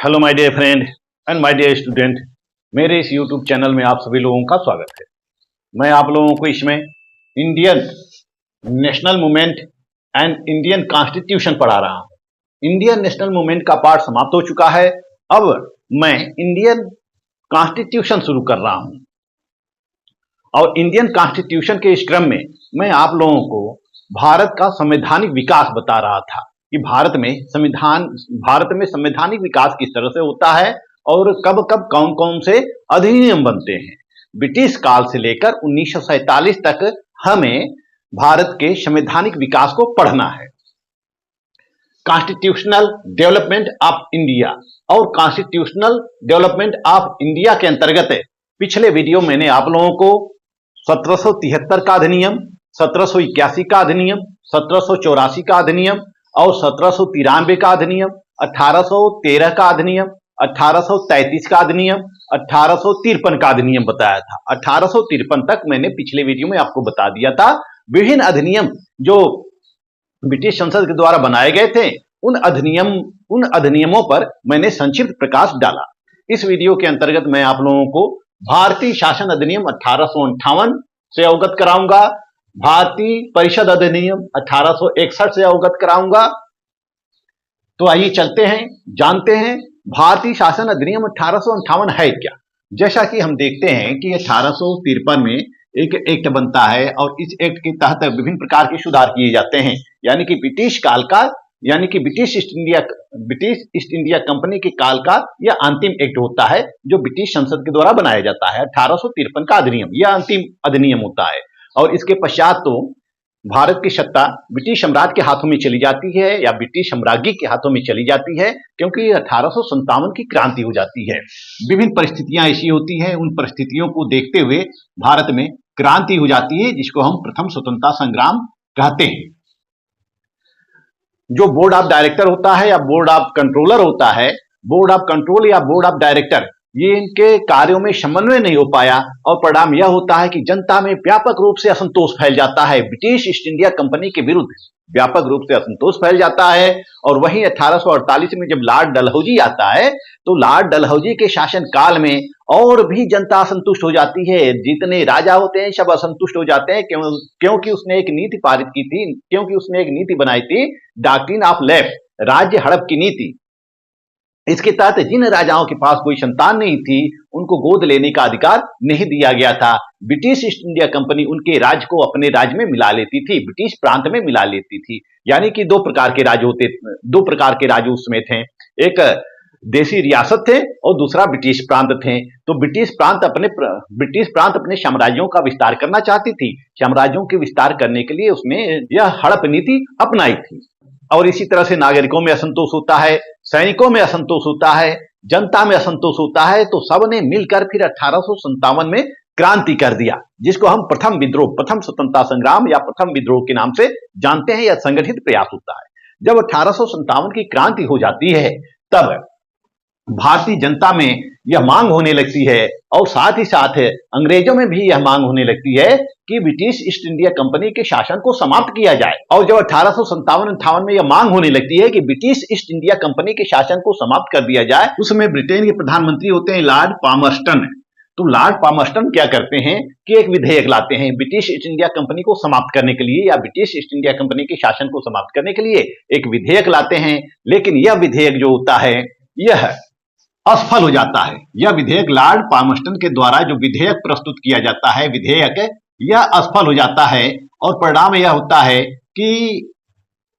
Hello my dear friend and my dear student. मेरे इस YouTube channel में आप सभी लोगों का स्वागत है। मैं आप लोगों को इसमें Indian national movement and Indian constitution पढ़ा रहा हूं। इंडियन नेशनल मूवमेंट का पार्ट समाप्त हो चुका है। अब मैं इंडियन कॉन्स्टिट्यूशन शुरू कर रहा हूं और इंडियन कॉन्स्टिट्यूशन के इस क्रम में मैं आप लोगों को भारत का संवैधानिक विकास बता रहा था कि भारत में संवैधानिक विकास किस तरह से होता है और कब कब कौन कौन से अधिनियम बनते हैं। ब्रिटिश काल से लेकर 1947 तक हमें भारत के संवैधानिक विकास को पढ़ना है। कॉन्स्टिट्यूशनल डेवलपमेंट ऑफ इंडिया और कॉन्स्टिट्यूशनल डेवलपमेंट ऑफ इंडिया के अंतर्गत पिछले वीडियो मैंने आप लोगों को 1773 का अधिनियम, 1781 का अधिनियम, 1784 का अधिनियम और 1793 का अधिनियम, 1813 का अधिनियम, 1833 का अधिनियम, 1853 का अधिनियम बताया था। 1853 तक मैंने पिछले वीडियो में आपको बता दिया था। विभिन्न अधिनियम जो ब्रिटिश संसद के द्वारा बनाए गए थे उन अधिनियमों पर मैंने संक्षिप्त प्रकाश डाला। इस वीडियो के अंतर्गत मैं आप लोगों को भारतीय शासन अधिनियम 1858 से अवगत कराऊंगा, भारतीय परिषद अधिनियम 1861 से अवगत कराऊंगा। तो आइए चलते हैं, जानते हैं भारतीय शासन अधिनियम 1858 है क्या। जैसा कि हम देखते हैं कि 1853 में एक एक्ट बनता है और इस एक्ट के तहत विभिन्न प्रकार के सुधार किए जाते हैं। यानी कि ब्रिटिश काल का, यानी कि ब्रिटिश ईस्ट इंडिया कंपनी के काल का यह अंतिम एक्ट होता है जो ब्रिटिश संसद के द्वारा बनाया जाता है। 1853 का अधिनियम यह अंतिम अधिनियम होता है और इसके पश्चात तो भारत की सत्ता ब्रिटिश सम्राट के हाथों में चली जाती है या ब्रिटिश साम्राज्य के हाथों में चली जाती है, क्योंकि 1857 की क्रांति हो जाती है। विभिन्न परिस्थितियां ऐसी होती हैं, उन परिस्थितियों को देखते हुए भारत में क्रांति हो जाती है, जिसको हम प्रथम स्वतंत्रता संग्राम कहते हैं। जो बोर्ड ऑफ डायरेक्टर होता है या बोर्ड ऑफ कंट्रोलर होता है, बोर्ड ऑफ कंट्रोल या बोर्ड ऑफ डायरेक्टर, ये इनके कार्यों में समन्वय नहीं हो पाया और परिणाम यह होता है कि जनता में व्यापक रूप से असंतोष फैल जाता है। ब्रिटिश ईस्ट इंडिया कंपनी के विरुद्ध व्यापक रूप से असंतोष फैल जाता है। और वहीं 1848 में जब लॉर्ड डलहौजी आता है तो लॉर्ड डलहौजी के शासन काल में और भी जनता असंतुष्ट हो जाती है। जितने राजा होते हैं सब असंतुष्ट हो जाते हैं, क्योंकि उसने एक नीति पारित की थी, क्योंकि उसने एक नीति बनाई थी, डॉक्ट्रिन ऑफ लेफ्ट, राज्य हड़प की नीति। इसके तहत जिन राजाओं के पास कोई संतान नहीं थी उनको गोद लेने का अधिकार नहीं दिया गया था। ब्रिटिश ईस्ट इंडिया कंपनी उनके राज्य को अपने राज्य में मिला लेती थी, ब्रिटिश प्रांत में मिला लेती थी। यानी कि दो प्रकार के राज्य उसमें थे, एक देसी रियासत थे और दूसरा ब्रिटिश प्रांत थे। तो ब्रिटिश प्रांत अपने साम्राज्यों का विस्तार करना चाहती थी। साम्राज्यों के विस्तार करने के लिए उसने यह हड़प नीति अपनाई थी। और इसी तरह से नागरिकों में असंतोष होता है, सैनिकों में असंतोष होता है, जनता में असंतोष होता है। तो सबने मिलकर फिर 1857 में क्रांति कर दिया, जिसको हम प्रथम विद्रोह, प्रथम स्वतंत्रता संग्राम या प्रथम विद्रोह के नाम से जानते हैं। यह संगठित प्रयास होता है। जब 1857 की क्रांति हो जाती है तब भारतीय जनता में यह मांग होने लगती है और साथ ही साथ अंग्रेजों में भी यह मांग होने लगती है कि ब्रिटिश ईस्ट इंडिया कंपनी के शासन को समाप्त किया जाए। और जब 1857-58 में यह मांग होने लगती है कि ब्रिटिश ईस्ट इंडिया कंपनी के शासन को समाप्त कर दिया जाए, उसमें ब्रिटेन के प्रधानमंत्री होते हैं लॉर्ड पामर्स्टन। तो लॉर्ड पामर्स्टन क्या करते हैं कि एक विधेयक लाते हैं ब्रिटिश ईस्ट इंडिया कंपनी को समाप्त करने के लिए, या ब्रिटिश ईस्ट इंडिया कंपनी के शासन को समाप्त करने के लिए एक विधेयक लाते हैं। लेकिन यह विधेयक जो होता है यह असफल हो जाता है। यह विधेयक लॉर्ड पामर्स्टन के द्वारा जो विधेयक प्रस्तुत किया जाता है, विधेयक यह असफल हो जाता है और परिणाम यह होता है कि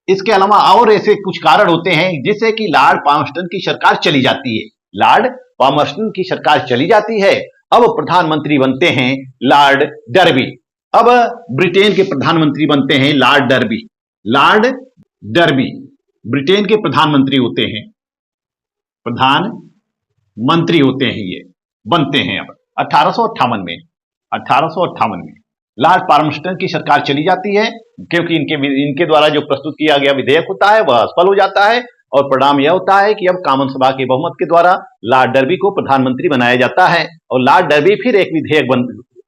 इसके अलावा और ऐसे कुछ कारण होते हैं जिससे कि लॉर्ड पामर्स्टन की सरकार चली जाती है। लॉर्ड पामर्स्टन की सरकार चली जाती है। अब प्रधानमंत्री बनते हैं लॉर्ड डर्बी। अब ब्रिटेन के प्रधानमंत्री बनते हैं Lord derby. Lord derby Britain के प्रधानमंत्री होते हैं, प्रधानमंत्री होते हैं, ये बनते हैं। अब 1858 में लॉर्ड पामर्स्टन की सरकार चली जाती है, क्योंकि इनके द्वारा जो प्रस्तुत किया गया विधेयक होता है वह असफल हो जाता है और परिणाम यह होता है कि अब कॉमन सभा के बहुमत के द्वारा लॉर्ड डर्बी को प्रधानमंत्री बनाया जाता है। और लॉर्ड डर्बी फिर एक विधेयक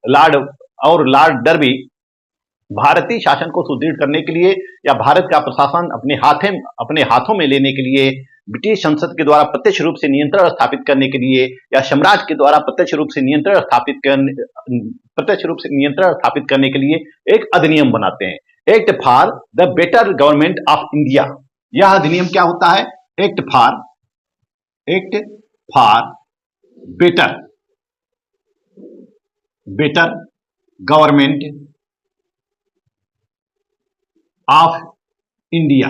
लॉर्ड डर्बी भारतीय शासन को सुदृढ़ करने के लिए या भारत का प्रशासन अपने हाथों में लेने के लिए ब्रिटिश संसद के द्वारा प्रत्यक्ष रूप से नियंत्रण स्थापित करने के लिए या सम्राट के द्वारा प्रत्यक्ष रूप से नियंत्रण स्थापित करने के लिए एक अधिनियम बनाते हैं, act for the better government of India. यह अधिनियम क्या होता है? Act for better government of India.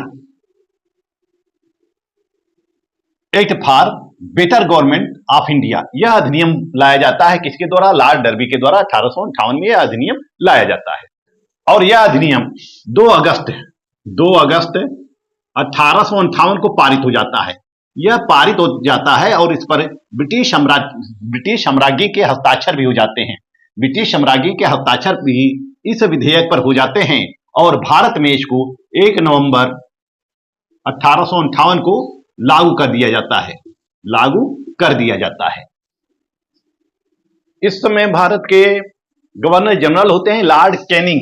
Act for better government of India. यह अधिनियम लाया जाता है किसके द्वारा? लॉर्ड डर्बी के द्वारा 1858 में यह अधिनियम लाया जाता है। और यह अधिनियम 2 अगस्त 1858 को पारित हो जाता है। यह पारित हो जाता है और इस पर ब्रिटिश साम्राज्य के हस्ताक्षर भी हो जाते हैं। ब्रिटिश साम्राज्य के हस्ताक्षर भी इस विधेयक पर हो जाते हैं और भारत में इसको 1 नवंबर 1858 को लागू कर दिया जाता है। इस समय भारत के गवर्नर जनरल होते हैं लॉर्ड कैनिंग।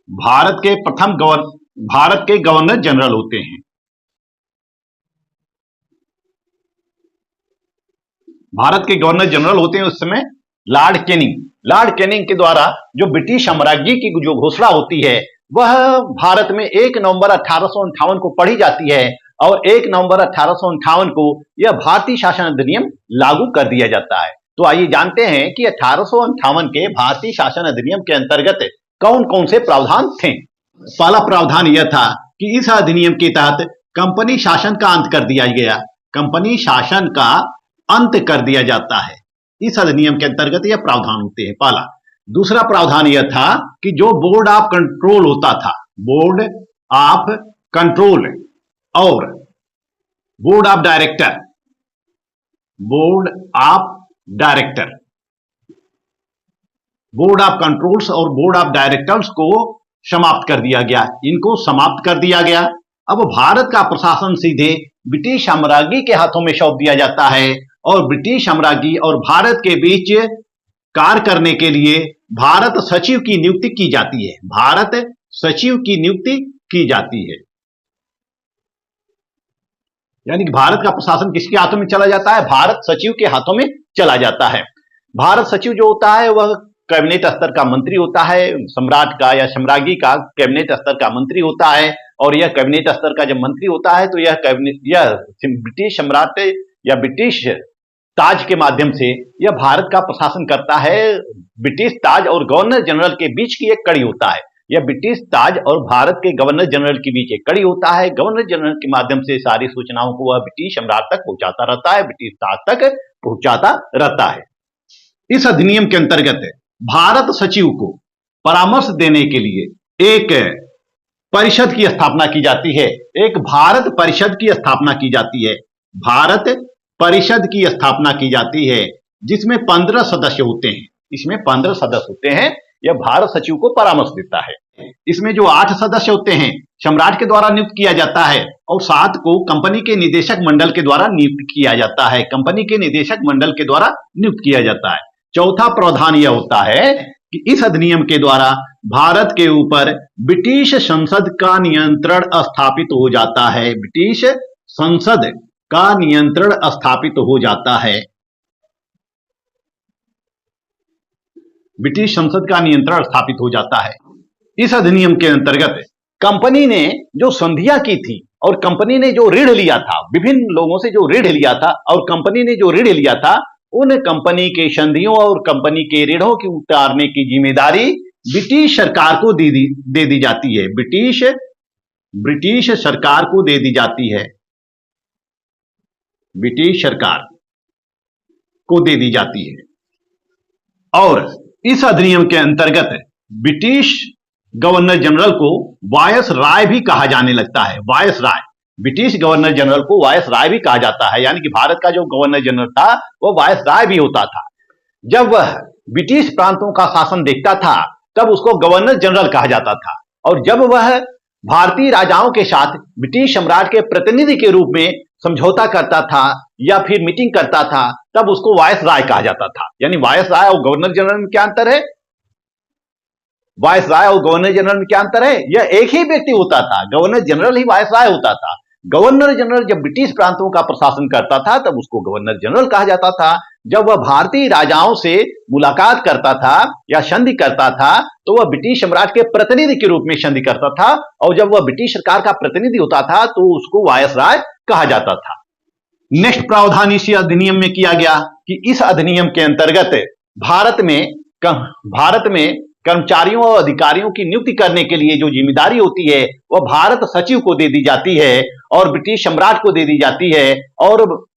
भारत के गवर्नर जनरल होते हैं। भारत के गवर्नर जनरल होते हैं उस समय लॉर्ड कैनिंग के द्वारा जो ब्रिटिश साम्राज्य की जो घोषणा होती है वह भारत में 1 नवंबर 1858 को पढ़ी जाती है और 1 नवंबर 1858 को यह भारतीय शासन अधिनियम लागू कर दिया जाता है। तो आइए जानते हैं कि 1858 के भारतीय शासन अधिनियम के अंतर्गत कौन कौन से प्रावधान थे। पहला प्रावधान यह था कि इस अधिनियम के तहत कंपनी शासन का अंत कर दिया गया। कंपनी शासन का अंत कर दिया जाता है। इस अधिनियम के अंतर्गत यह प्रावधान होते हैं। पहला। दूसरा प्रावधान यह था कि जो बोर्ड ऑफ कंट्रोल होता था, बोर्ड ऑफ कंट्रोल और बोर्ड ऑफ कंट्रोल्स और बोर्ड ऑफ डायरेक्टर्स को समाप्त कर दिया गया। इनको समाप्त कर दिया गया। अब भारत का प्रशासन सीधे ब्रिटिश साम्राज्य के हाथों में सौंप दिया जाता है और ब्रिटिश साम्राज्य और भारत के बीच कार्य करने के लिए भारत सचिव की नियुक्ति की जाती है। यानी कि भारत का प्रशासन किसके हाथों में चला जाता है? भारत सचिव के हाथों में चला जाता है। भारत सचिव जो होता है वह कैबिनेट स्तर का मंत्री होता है। सम्राट का या साम्राज्य का कैबिनेट स्तर का मंत्री होता है और यह कैबिनेट स्तर का जब मंत्री होता है तो यह ब्रिटिश सम्राट या ब्रिटिश ताज के माध्यम से यह भारत का प्रशासन करता है। ब्रिटिश ताज और गवर्नर जनरल के बीच की एक कड़ी होता है। यह ब्रिटिश ताज और भारत के गवर्नर जनरल के बीच एक कड़ी होता है। गवर्नर जनरल के माध्यम से सारी सूचनाओं को वह ब्रिटिश सम्राट तक पहुंचाता रहता है, ब्रिटिश ताज तक पहुंचाता रहता है। इस अधिनियम के अंतर्गत भारत सचिव को परामर्श देने के लिए एक परिषद की स्थापना की जाती है। एक भारत परिषद की स्थापना की जाती है। भारत परिषद की स्थापना की जाती है जिसमें 15 सदस्य होते हैं। इसमें 15 सदस्य होते हैं। यह भारत सचिव को परामर्श देता है। इसमें जो 8 सदस्य होते हैं सम्राट के द्वारा नियुक्त किया जाता है और 7 को कंपनी के निदेशक मंडल के द्वारा नियुक्त किया जाता है। चौथा प्रावधान यह होता है कि इस अधिनियम के द्वारा भारत के ऊपर ब्रिटिश संसद का नियंत्रण स्थापित हो जाता है। ब्रिटिश संसद का नियंत्रण स्थापित हो जाता है। ब्रिटिश संसद का नियंत्रण स्थापित हो जाता है। इस अधिनियम के अंतर्गत कंपनी ने जो संधियां की थी और कंपनी ने जो ऋण लिया था, विभिन्न लोगों से जो ऋण लिया था और कंपनी ने जो ऋण लिया था, उन कंपनी के संधियों और कंपनी के ऋणों की उतारने की जिम्मेदारी ब्रिटिश सरकार को दे दी जाती है। ब्रिटिश सरकार को दे दी जाती है। ब्रिटिश सरकार को दे दी जाती है। और इस अधिनियम के अंतर्गत ब्रिटिश गवर्नर जनरल को वायसराय भी कहा जाने लगता है। वायसराय, ब्रिटिश गवर्नर जनरल को वायसराय भी कहा जाता है। यानी कि भारत का जो गवर्नर जनरल था वह वायसराय भी होता था। जब वह ब्रिटिश प्रांतों का शासन देखता था तब उसको गवर्नर जनरल कहा जाता था और जब वह भारतीय राजाओं के साथ ब्रिटिश सम्राट के प्रतिनिधि के रूप में समझौता करता था या फिर मीटिंग करता था तब उसको वायसराय कहा जाता था। यानी वायसराय और गवर्नर जनरल में क्या अंतर है? वायसराय और गवर्नर जनरल में क्या अंतर है? यह एक ही व्यक्ति होता था, गवर्नर जनरल ही वायसराय होता था। गवर्नर जनरल जब ब्रिटिश प्रांतों का प्रशासन करता था तब उसको गवर्नर जनरल कहा जाता था। जब वह भारतीय राजाओं से मुलाकात करता था या संधि करता था तो वह ब्रिटिश सम्राट के प्रतिनिधि के रूप में संधि करता था, और जब वह ब्रिटिश सरकार का प्रतिनिधि होता था तो उसको वायसराय कहा जाता था। नेक्स्ट प्रावधान इसी अधिनियम में किया गया कि इस अधिनियम के अंतर्गत भारत में कर्मचारियों और अधिकारियों की नियुक्ति करने के लिए जो जिम्मेदारी होती है वह भारत सचिव को दे दी जाती है और ब्रिटिश सम्राट को दे दी जाती है, और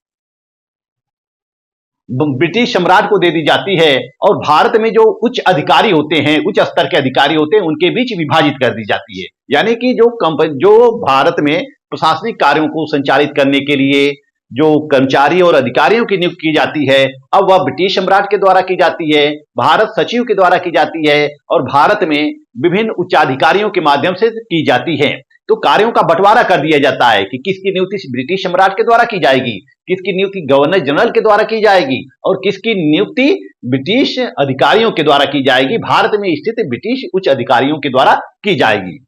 ब्रिटिश सम्राट को दे दी जाती है, और भारत में जो उच्च अधिकारी होते हैं, उच्च स्तर के अधिकारी होते हैं, उनके बीच विभाजित कर दी जाती है। यानी कि जो भारत में प्रशासनिक कार्यों को संचालित करने के लिए जो कर्मचारी और अधिकारियों की नियुक्ति की जाती है, अब वह ब्रिटिश सम्राट के द्वारा की जाती है, भारत सचिव के द्वारा की जाती है, और भारत में विभिन्न उच्चाधिकारियों के माध्यम से की जाती है। तो कार्यों का बंटवारा कर दिया जाता है कि किसकी नियुक्ति ब्रिटिश सम्राट के द्वारा की जाएगी, किसकी नियुक्ति गवर्नर जनरल के द्वारा की जाएगी, और किसकी नियुक्ति ब्रिटिश अधिकारियों के द्वारा की जाएगी, भारत में स्थित ब्रिटिश उच्च अधिकारियों के द्वारा की जाएगी।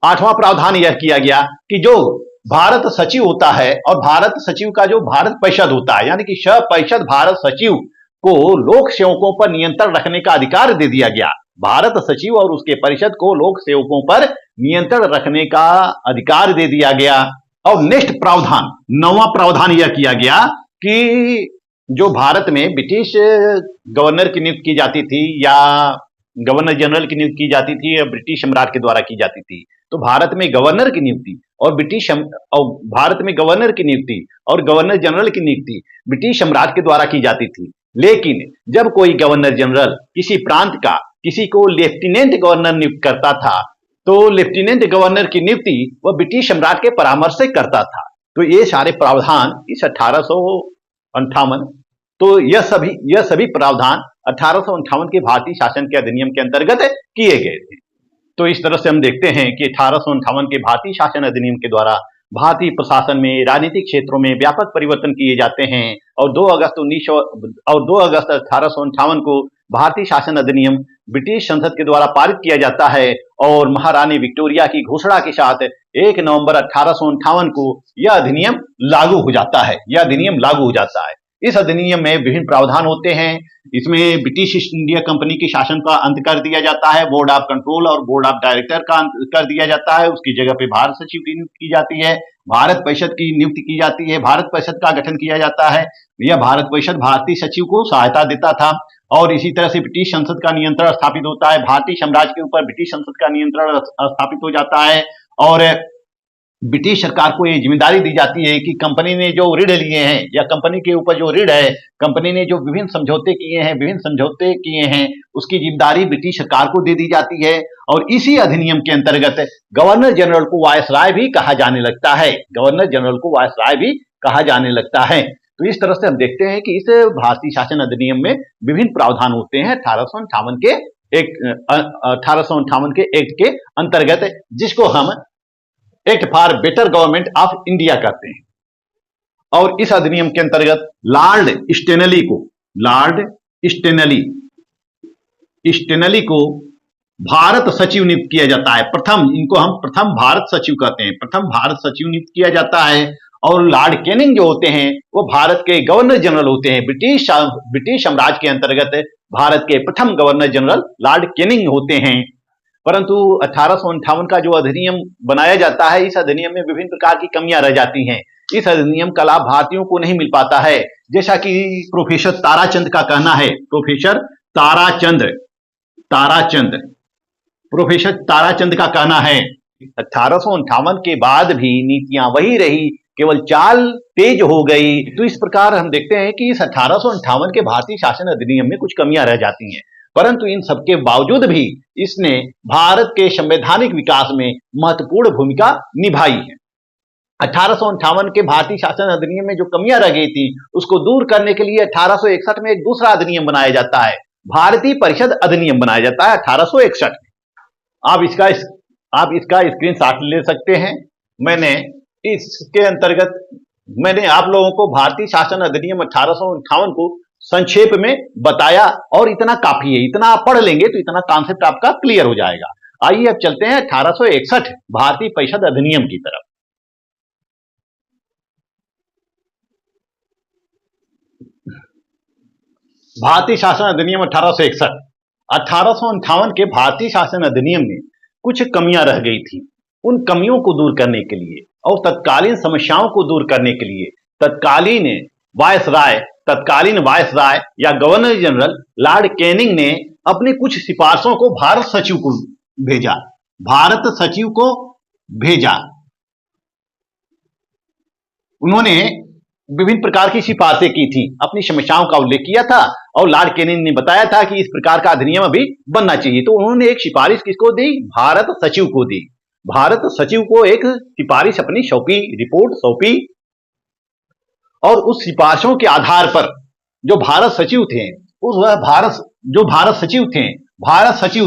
8वां प्रावधान यह किया गया कि जो भारत सचिव होता है और भारत सचिव का जो भारत परिषद होता है, यानी कि 100% भारत सचिव को लोक सेवकों पर नियंत्रण रखने का अधिकार दे दिया गया। भारत सचिव और उसके परिषद को लोक सेवकों पर नियंत्रण रखने का अधिकार दे दिया गया। और नेक्स्ट प्रावधान 9वां प्रावधान यह किया गया कि जो भारत में ब्रिटिश गवर्नर की नियुक्ति की जाती थी या गवर्नर जनरल की नियुक्ति की जाती थी या ब्रिटिश सम्राट के द्वारा की जाती थी, तो भारत में गवर्नर की नियुक्ति और भारत में गवर्नर की नियुक्ति और गवर्नर जनरल की नियुक्ति ब्रिटिश सम्राट के द्वारा की जाती थी। लेकिन जब कोई गवर्नर जनरल किसी प्रांत का किसी को लेफ्टिनेंट गवर्नर नियुक्त करता था तो लेफ्टिनेंट गवर्नर की नियुक्ति वह ब्रिटिश सम्राट के परामर्श से करता था। तो ये सारे प्रावधान इस 1858, तो यह सभी प्रावधान 1858 के भारतीय शासन के अधिनियम के अंतर्गत किए गए थे। तो इस तरह से हम देखते हैं कि 1858 के भारतीय शासन अधिनियम के द्वारा भारतीय प्रशासन में राजनीतिक क्षेत्रों में व्यापक परिवर्तन किए जाते हैं, और 2 अगस्त 1858 को भारतीय शासन अधिनियम ब्रिटिश संसद के द्वारा पारित किया जाता है, और महारानी विक्टोरिया की घोषणा के साथ 1 नवंबर 1858 को यह अधिनियम लागू हो जाता है। इस अधिनियम में विभिन्न प्रावधान होते हैं। इसमें ब्रिटिश ईस्ट इंडिया कंपनी के शासन का अंत कर दिया जाता है, बोर्ड ऑफ कंट्रोल और बोर्ड ऑफ डायरेक्टर का अंत कर दिया जाता है, उसकी जगह पे भारत सचिव की नियुक्ति की जाती है, भारत परिषद की नियुक्ति की जाती है, भारत परिषद का गठन किया जाता है। यह भारत परिषद भारतीय सचिव को सहायता देता था, और इसी तरह से ब्रिटिश संसद का नियंत्रण स्थापित होता है। भारतीय साम्राज्य के ऊपर ब्रिटिश संसद का नियंत्रण स्थापित हो जाता है, और ब्रिटिश सरकार को ये जिम्मेदारी दी जाती है कि कंपनी ने जो ऋण लिए हैं या कंपनी के ऊपर जो ऋण है, कंपनी ने जो विभिन्न समझौते किए हैं उसकी जिम्मेदारी ब्रिटिश सरकार को दे दी जाती है। और इसी अधिनियम के अंतर्गत गवर्नर जनरल को वायसराय भी कहा जाने लगता है। तो इस तरह से हम देखते हैं कि इस भारतीय शासन अधिनियम में विभिन्न प्रावधान होते हैं 1858 के एक्ट के अंतर्गत, जिसको हम act for better government of India कहते हैं। और इस अधिनियम के अंतर्गत लॉर्ड स्टेनली को भारत सचिव नियुक्त किया जाता है। इनको हम प्रथम भारत सचिव कहते हैं, प्रथम भारत सचिव नियुक्त किया जाता है। और लॉर्ड कैनिंग जो होते हैं वो भारत के गवर्नर जनरल होते हैं। ब्रिटिश साम्राज्य के अंतर्गत भारत के प्रथम गवर्नर जनरल लॉर्ड कैनिंग होते हैं। परंतु 1858 का जो अधिनियम बनाया जाता है, इस अधिनियम में विभिन्न प्रकार की कमियां रह जाती हैं। इस अधिनियम का लाभ भारतीयों को नहीं मिल पाता है, जैसा कि प्रोफेसर ताराचंद का कहना है। प्रोफेसर ताराचंद का कहना है 1858 के बाद भी नीतियां वही रही, केवल चाल तेज हो गई। तो इस प्रकार हम देखते हैं कि इस 1858 के भारतीय शासन अधिनियम में कुछ कमियां रह जाती हैं, परंतु इन सबके बावजूद भी इसने भारत के संवैधानिक विकास में महत्वपूर्ण भूमिका निभाई है। 1858 के भारतीय शासन अधिनियम में जो कमियां रह गई थी उसको दूर करने के लिए 1861 में एक दूसरा अधिनियम बनाया जाता है, भारतीय परिषद अधिनियम बनाया जाता है 1861 में। आप इसका स्क्रीनशॉट ले सकते हैं। मैंने आप लोगों को भारतीय शासन अधिनियम 1858 को संक्षेप में बताया और इतना काफी है। इतना आप पढ़ लेंगे तो इतना कॉन्सेप्ट आपका क्लियर हो जाएगा। आइए अब चलते हैं 1861 भारतीय परिषद अधिनियम की तरफ। भारतीय शासन अधिनियम 1861। 1858 के भारतीय शासन अधिनियम में कुछ कमियां रह गई थी। उन कमियों को दूर करने के लिए और तत्कालीन समस्याओं को दूर करने के लिए तत्कालीन वायसराय या गवर्नर जनरल लॉर्ड कैनिंग ने अपनी कुछ सिफारिशों को भारत सचिव को भेजा। उन्होंने विभिन्न प्रकार की सिफारिशें की थी, अपनी समस्याओं का उल्लेख किया था और लॉर्ड कैनिंग ने बताया था कि इस प्रकार का अधिनियम अभी बनना चाहिए। तो उन्होंने एक सिफारिश किसको दी? भारत सचिव को दी। भारत सचिव को एक सिफारिश अपनी रिपोर्ट सौंपी और उस सिफारिशों के आधार पर जो भारत सचिव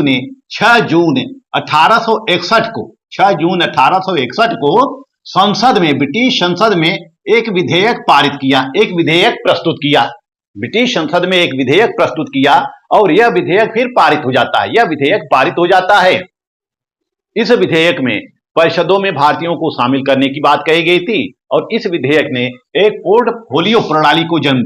ने 6 जून 1861 को ब्रिटिश संसद में एक विधेयक प्रस्तुत किया और यह विधेयक फिर पारित हो जाता है। इस विधेयक में परिषदों में भारतीयों को शामिल करने की बात कही गई थी और इस विधेयक ने एक पोर्टफोलियो प्रणाली को जन्म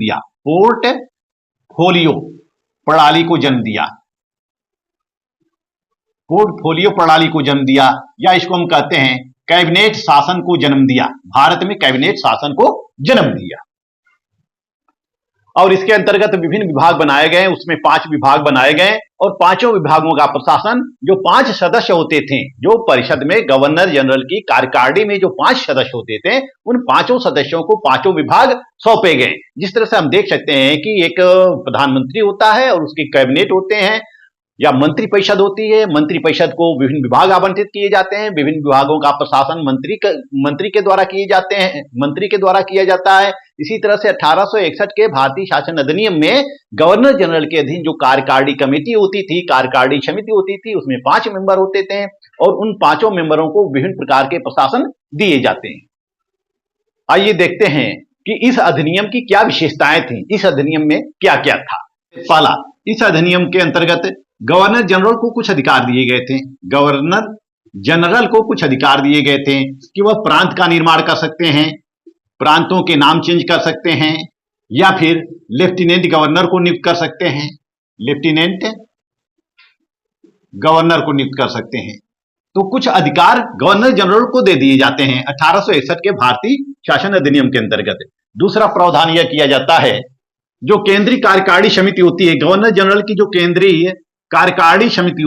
दिया या इसको हम कहते हैं कैबिनेट शासन को जन्म दिया। भारत में कैबिनेट शासन को जन्म दिया और इसके अंतर्गत विभिन्न विभाग बनाए गए। उसमें 5 विभाग बनाए गए और 5 विभागों का प्रशासन जो 5 सदस्य होते थे, जो परिषद में गवर्नर जनरल की कार्यकारिणी में जो 5 सदस्य होते थे, उन 5 सदस्यों को 5 विभाग सौंपे गए। जिस तरह से हम देख सकते हैं कि एक प्रधानमंत्री होता है और उसके कैबिनेट होते हैं या मंत्री परिषद होती है। मंत्री परिषद को विभिन्न विभाग आवंटित किए जाते हैं। विभिन्न विभागों का प्रशासन मंत्री के द्वारा किया जाता है। इसी तरह से 1861 के भारतीय शासन अधिनियम में गवर्नर जनरल के अधीन जो कार्यकारिणी समिति होती थी, उसमें 5 मेंबर होते थे और उन 5 मेंबरों को विभिन्न प्रकार के प्रशासन दिए जाते हैं। आइए देखते हैं कि इस अधिनियम की क्या विशेषताएं थी, इस अधिनियम में क्या क्या था। पहला, इस अधिनियम के अंतर्गत गवर्नर जनरल को कुछ अधिकार दिए गए थे कि वह प्रांत का निर्माण कर सकते हैं, प्रांतों के नाम चेंज कर सकते हैं या फिर लेफ्टिनेंट गवर्नर को नियुक्त कर सकते हैं। तो कुछ अधिकार गवर्नर जनरल को दे दिए जाते हैं 1861 के भारतीय शासन अधिनियम के अंतर्गत। दूसरा प्रावधान यह किया जाता है, जो केंद्रीय कार्यकारिणी समिति होती है, गवर्नर जनरल की जो केंद्रीय कार्यकारिणी समिति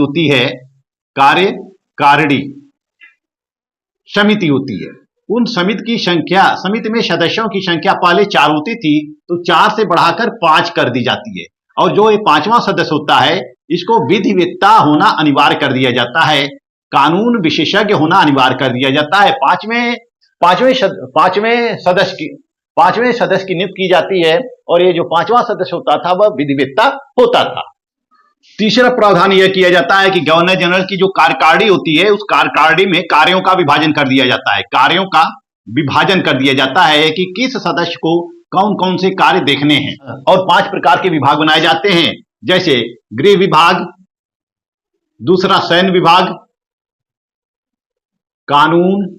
होती है, उन समिति में सदस्यों की संख्या पहले 4 होती थी, तो 4 से बढ़ाकर 5 कर दी जाती है और जो ये 5वां सदस्य होता है, इसको विधिवेत्ता होना अनिवार्य कर दिया जाता है, कानून विशेषज्ञ होना अनिवार्य कर दिया जाता है। 5वें सदस्य की नियुक्ति की जाती है और ये जो 5वां सदस्य होता था वह विधिवेत्ता होता था। तीसरा प्रावधान यह किया जाता है कि गवर्नर जनरल की जो कार्यकारिणी होती है, उस कार्यकारिणी में कार्यों का विभाजन कर दिया जाता है कि किस सदस्य को कौन कौन से कार्य देखने हैं और 5 प्रकार के विभाग बनाए जाते हैं, जैसे गृह विभाग, दूसरा सैन्य विभाग, कानून,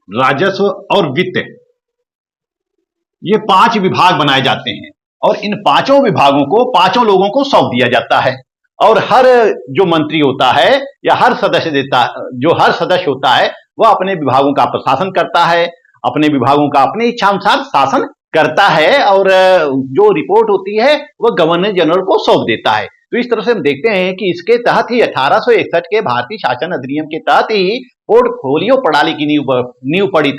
राजस्व और वित्त। ये 5 विभाग बनाए जाते हैं और इन 5 विभागों को 5 लोगों को सौंप दिया जाता है और हर जो मंत्री होता है या हर सदस्य होता है, वह अपने विभागों का प्रशासन करता है, अपने विभागों का अपनी इच्छानुसार शासन करता है और जो रिपोर्ट होती है वह गवर्नर जनरल को सौंप देता है। तो इस तरह से हम देखते हैं कि इसके तहत ही 1861 के भारतीय शासन अधिनियम के तहत ही पोर्टफोलियो प्रणाली की नींव पड़ी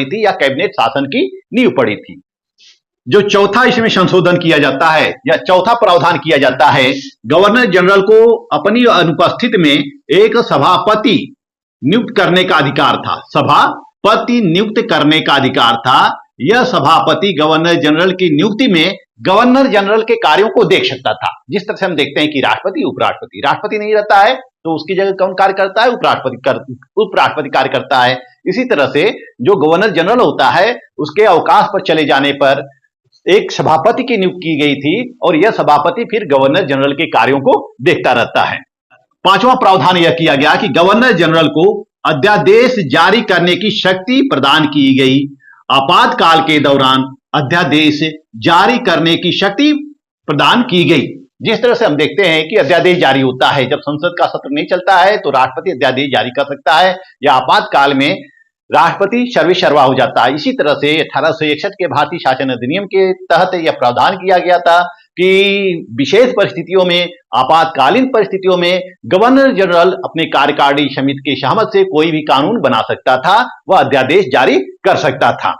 थी या कैबिनेट शासन की नींव पड़ी थी। जो चौथा इसमें संशोधन किया जाता है या चौथा प्रावधान किया जाता है, गवर्नर जनरल को अपनी अनुपस्थिति में एक सभापति नियुक्त करने का अधिकार था। यह सभापति गवर्नर जनरल की नियुक्ति में गवर्नर जनरल के कार्यों को देख सकता था। जिस तरह से हम देखते हैं कि राष्ट्रपति नहीं रहता है तो उसकी जगह कौन कार्य करता है? उपराष्ट्रपति कार्य करता है। इसी तरह से जो गवर्नर जनरल होता है उसके अवकाश पर चले जाने पर एक सभापति की नियुक्ति की गई थी और यह सभापति फिर गवर्नर जनरल के कार्यों को देखता रहता है। पांचवा प्रावधान यह किया गया कि गवर्नर जनरल को अध्यादेश जारी करने की शक्ति प्रदान की गई। आपातकाल के दौरान अध्यादेश जारी करने की शक्ति प्रदान की गई। जिस तरह से हम देखते हैं कि अध्यादेश जारी होता है, जब संसद का सत्र नहीं चलता है तो राष्ट्रपति अध्यादेश जारी कर सकता है या आपातकाल में राष्ट्रपति सर्वेसर्वा हो जाता है। इसी तरह से 1861 के भारतीय शासन अधिनियम के तहत यह प्रावधान किया गया था कि विशेष परिस्थितियों में, आपातकालीन परिस्थितियों में गवर्नर जनरल अपने कार्यकारिणी समिति की सहमति से कोई भी कानून बना सकता था, वह अध्यादेश जारी कर सकता था।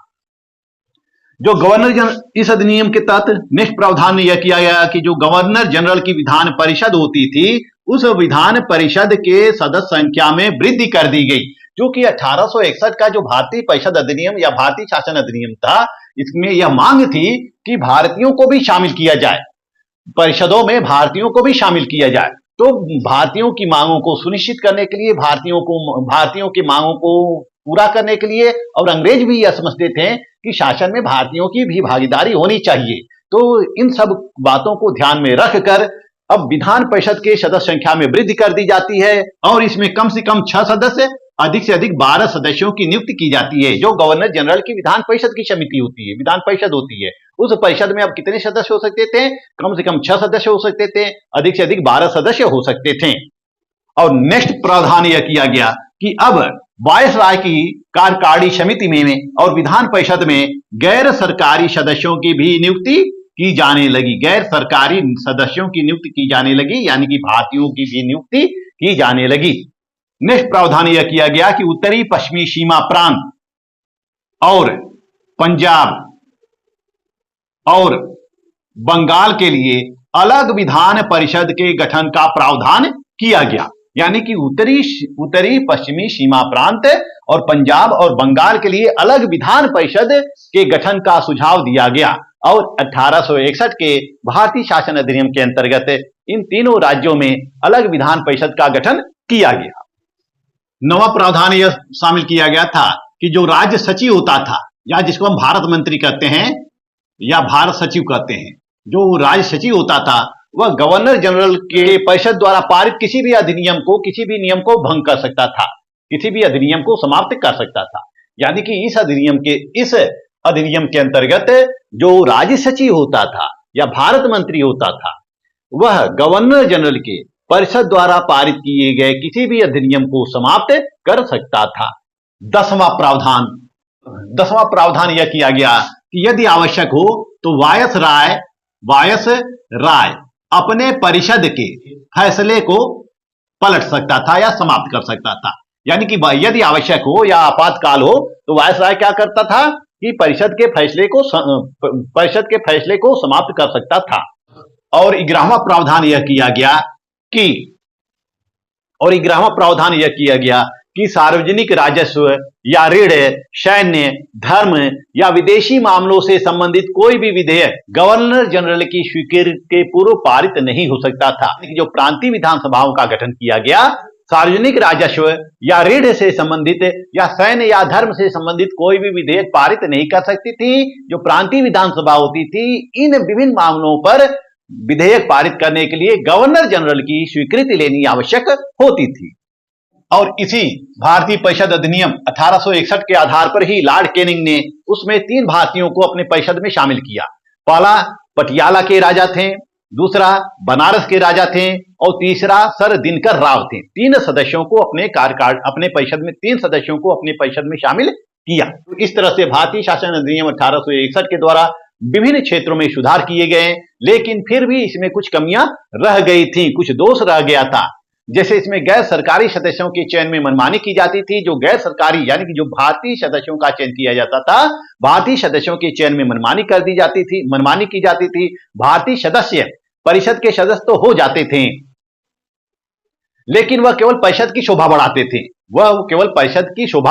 जो गवर्नर जनरल इस अधिनियम के तहत नेक्स्ट प्रावधान यह किया गया कि जो गवर्नर जनरल की विधान परिषद होती थी उस विधान परिषद के सदस्य संख्या में वृद्धि कर दी गई, जो कि 1861 का जो भारतीय परिषद अधिनियम या भारतीय शासन अधिनियम था, इसमें यह मांग थी कि भारतीयों को भी शामिल किया जाए, परिषदों में भारतीयों को भी शामिल किया जाए। तो भारतीयों की मांगों को सुनिश्चित करने के लिए, भारतीयों की मांगों को पूरा करने के लिए, और अंग्रेज भी यह समझते थे कि शासन में भारतीयों की भी भागीदारी होनी चाहिए। तो इन सब बातों को ध्यान में रखकर अब विधान परिषद के सदस्य संख्या में वृद्धि कर दी जाती है और इसमें कम से कम 6 सदस्य, अधिक से अधिक 12 सदस्यों की नियुक्ति की जाती है। जो गवर्नर जनरल की विधान परिषद की समिति होती है, विधान परिषद होती है, उस परिषद में अब कितने सदस्य हो सकते थे? कम से कम 6 सदस्य हो सकते थे, अधिक से अधिक 12 सदस्य हो सकते थे। और नेक्स्ट प्रावधान यह किया गया कि अब वायसराय की कार्यकारिणी समिति में और विधान परिषद में गैर सरकारी सदस्यों की भी नियुक्ति की जाने लगी। गैर सरकारी सदस्यों की नियुक्ति की जाने लगी, यानी कि भारतीयों की भी नियुक्ति की जाने लगी। नेक्स्ट प्रावधान यह किया गया कि उत्तरी पश्चिमी सीमा प्रांत और पंजाब और बंगाल के लिए अलग विधान परिषद के गठन का प्रावधान किया गया, यानी कि उत्तरी पश्चिमी सीमा प्रांत और पंजाब और बंगाल के लिए अलग विधान परिषद के गठन का सुझाव दिया गया और 1861 के भारतीय शासन अधिनियम के अंतर्गत इन तीनों राज्यों में अलग विधान परिषद का गठन किया गया। नवा प्रावधान यह शामिल किया गया था कि जो राज्य सचिव होता था, या जिसको हम भारत मंत्री कहते हैं या भारत सचिव कहते हैं, जो राज्य सचिव होता था वह गवर्नर जनरल के परिषद द्वारा पारित किसी भी अधिनियम को, किसी भी नियम को भंग कर सकता था, किसी भी अधिनियम को समाप्त कर सकता था। यानी कि इस अधिनियम के अंतर्गत जो राज्य सचिव होता था या भारत मंत्री होता था, वह गवर्नर जनरल के परिषद द्वारा पारित किए गए किसी भी अधिनियम को समाप्त कर सकता था। 10वां प्रावधान यह किया गया कि यदि आवश्यक हो तो वायसराय अपने परिषद के फैसले को पलट सकता था या समाप्त कर सकता था। यानी कि यदि आवश्यक हो या आपातकाल हो तो वायसराय क्या करता था कि परिषद के फैसले को समाप्त कर सकता था। और 11वां प्रावधान यह किया गया कि सार्वजनिक राजस्व या ऋण, सैन्य, धर्म या विदेशी मामलों से संबंधित कोई भी विधेयक गवर्नर जनरल की स्वीकृति के पूर्व पारित नहीं हो सकता था। जो प्रांतीय विधानसभाओं का गठन किया गया, सार्वजनिक राजस्व या ऋण से संबंधित या सैन्य या धर्म से संबंधित कोई भी विधेयक पारित नहीं कर सकती थी। जो प्रांतीय विधानसभा होती थी, इन विभिन्न मामलों पर विधेयक पारित करने के लिए गवर्नर जनरल की स्वीकृति लेनी आवश्यक होती थी। और इसी भारतीय परिषद अधिनियम 1861 के आधार पर ही लॉर्ड कैनिंग ने उसमें 3 भारतीयों को अपने परिषद में शामिल किया। पहला पटियाला के राजा थे, दूसरा बनारस के राजा थे और तीसरा सर दिनकर राव थे। 3 सदस्यों को अपने परिषद में 3 सदस्यों को अपने परिषद में शामिल किया। तो इस तरह से भारतीय शासन अधिनियम 1861 के द्वारा विभिन्न क्षेत्रों में सुधार किए गए, लेकिन फिर भी इसमें कुछ कमियां रह गई थी, कुछ दोष रह गया था। जैसे इसमें गैर सरकारी सदस्यों के चयन में मनमानी की जाती थी। जो गैर सरकारी यानी कि जो भारतीय सदस्यों का चयन किया जाता था, भारतीय सदस्यों के चयन में मनमानी की जाती थी। भारतीय सदस्य परिषद के सदस्य तो हो जाते थे, लेकिन वह केवल परिषद की शोभा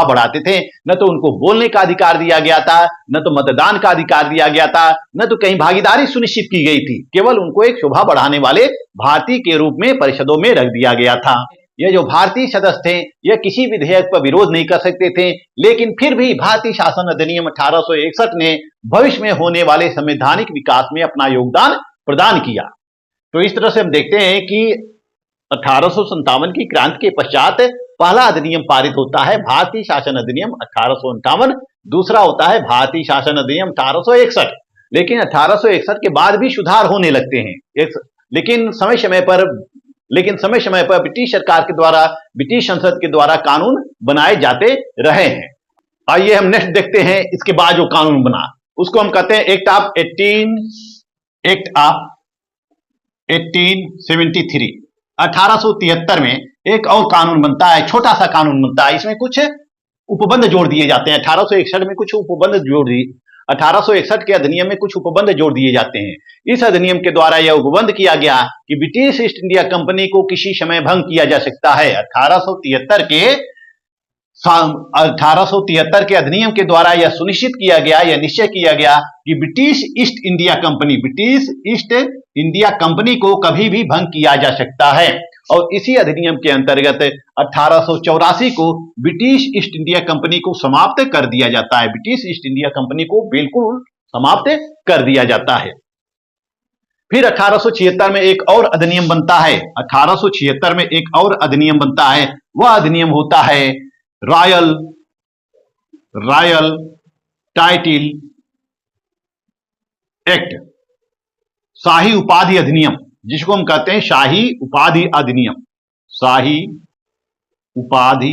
बढ़ाते थे। न तो उनको बोलने का अधिकार दिया गया था, न तो मतदान का अधिकार दिया गया था, न तो कहीं भागीदारी सुनिश्चित की गई थी। केवल उनको एक शोभा बढ़ाने वाले भारतीय के रूप में परिषदों में रख दिया गया था। ये जो भारतीय सदस्य थे ये किसी विधेयक पर विरोध नहीं कर सकते थे, लेकिन फिर भी भारतीय शासन अधिनियम 1861 ने भविष्य में होने वाले संवैधानिक विकास में अपना योगदान प्रदान किया। तो इस तरह से हम देखते हैं कि 1857 की क्रांति के पश्चात पहला अधिनियम पारित होता है भारतीय शासन अधिनियम 1858, दूसरा होता है भारतीय शासन अधिनियम 1861। लेकिन 1861 के बाद भी सुधार होने लगते हैं, लेकिन समय समय पर ब्रिटिश सरकार के द्वारा, ब्रिटिश संसद के द्वारा कानून बनाए जाते रहे हैं। आइए हम नेक्स्ट देखते हैं इसके बाद जो कानून बना उसको हम कहते हैं एक्ट ऑफ 1873। 1873 में एक और कानून बनता है, छोटा सा कानून बनता है, इसमें कुछ उपबंध जोड़ दिए जाते हैं। 1861 में कुछ उपबंध जोड़ दिए, 1861 के अधिनियम में कुछ उपबंध जोड़ दिए जाते हैं। इस अधिनियम के द्वारा यह उपबंध किया गया कि ब्रिटिश ईस्ट इंडिया कंपनी को किसी समय भंग किया जा सकता है। 1873 के अधिनियम के द्वारा यह सुनिश्चित किया गया, यह निश्चय किया गया कि ब्रिटिश ईस्ट इंडिया कंपनी को कभी भी भंग किया जा सकता है। और इसी अधिनियम के अंतर्गत 1884 को ब्रिटिश ईस्ट इंडिया कंपनी को समाप्त कर दिया जाता है। ब्रिटिश ईस्ट इंडिया कंपनी को बिल्कुल समाप्त कर दिया जाता है। फिर 1876 में एक और अधिनियम बनता है। 1876 में एक और अधिनियम बनता है, वह अधिनियम होता है रॉयल टाइटिल एक्ट, शाही उपाधि अधिनियम, जिसको हम कहते हैं शाही उपाधि अधिनियम। शाही उपाधि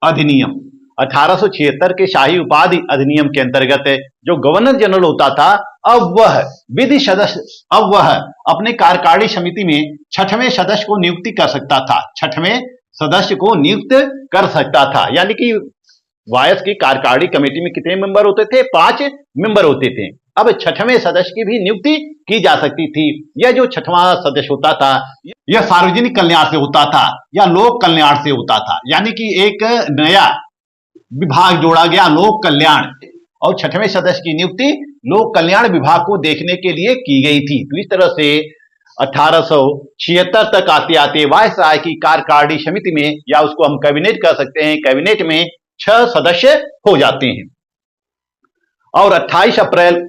अधिनियम 1876 के शाही उपाधि अधिनियम के अंतर्गत जो गवर्नर जनरल होता था, अब वह अपने कार्यकारिणी समिति में 6वें सदस्य को नियुक्ति कर सकता था। 6वें सदस्य को नियुक्त कर सकता था, यानी कि वायस की कार्यकारिणी कमेटी में कितने मेंबर होते थे? 5 मेंबर होते थे। अब 6वें सदस्य की भी नियुक्ति की जा सकती थी। यह जो 6वां सदस्य होता था यह सार्वजनिक कल्याण से होता था या लोक कल्याण से होता था, यानी कि एक नया विभाग जोड़ा गया, लोक कल्याण, और 6वें सदस्य की नियुक्ति लोक कल्याण विभाग को देखने के लिए की गई थी। तो इस तरह से 1876 तक आते आते वायसराय की कार्यकारिणी समिति में, या उसको हम कैबिनेट कह सकते हैं, कैबिनेट में 6 सदस्य हो जाते हैं। और 28 अप्रैल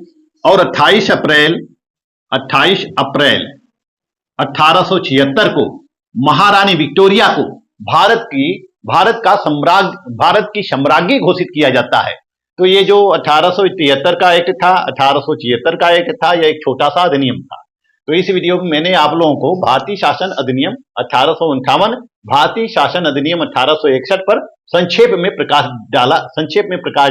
1876 को महारानी विक्टोरिया को भारत की सम्राज्ञी घोषित किया जाता है। तो ये जो 1873 का एक्ट था, 1876 का एक्ट था, यह एक छोटा सा अधिनियम था। तो इस वीडियो में मैंने आप लोगों को भारतीय शासन अधिनियम 1858, भारतीय शासन अधिनियम 1861 पर संक्षेप में प्रकाश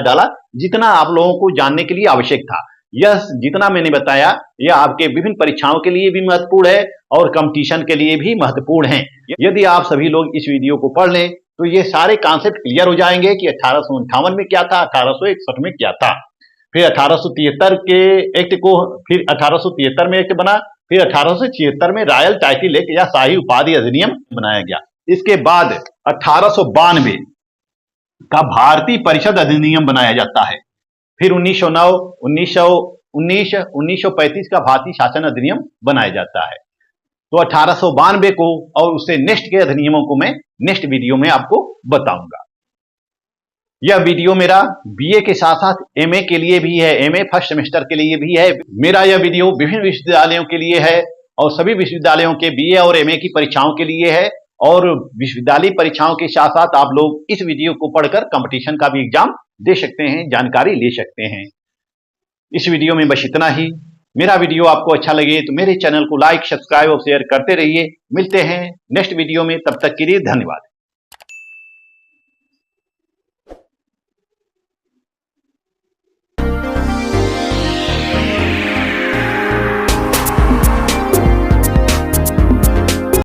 डाला, जितना आप लोगों को जानने के लिए आवश्यक था। यह जितना मैंने बताया यह आपके विभिन्न परीक्षाओं के लिए भी महत्वपूर्ण है और कंपटीशन के लिए भी महत्वपूर्ण है। यदि आप सभी लोग इस वीडियो को पढ़ लें तो ये सारे कॉन्सेप्ट क्लियर हो जाएंगे कि 1858 में क्या था, 1861 में क्या था। फिर 1873 के एक्ट को, फिर 1873 में एक्ट बना, फिर 1876 में रॉयल टाइटिल एक्ट या शाही उपाधि अधिनियम बनाया गया। इसके बाद 1892 का भारतीय परिषद अधिनियम बनाया जाता है। फिर 1935 का भारतीय शासन अधिनियम बनाया जाता है। तो 1892 को और उससे नेक्स्ट के अधिनियमों को मैं नेक्स्ट वीडियो में आपको बताऊंगा। यह वीडियो मेरा बीए के साथ साथ एमए के लिए भी है, एमए फर्स्ट सेमेस्टर के लिए भी है। मेरा यह वीडियो विभिन्न विश्वविद्यालयों के लिए है और सभी विश्वविद्यालयों के बीए और एमए की परीक्षाओं के लिए है। और विश्वविद्यालय परीक्षाओं के साथ साथ आप लोग इस वीडियो को पढ़कर कंपटीशन का भी एग्जाम दे सकते हैं, जानकारी ले सकते हैं। इस वीडियो में बस इतना ही। मेरा वीडियो आपको अच्छा लगे तो मेरे चैनल को लाइक, सब्सक्राइब और शेयर करते रहिए। मिलते हैं नेक्स्ट वीडियो में, तब तक के लिए धन्यवाद।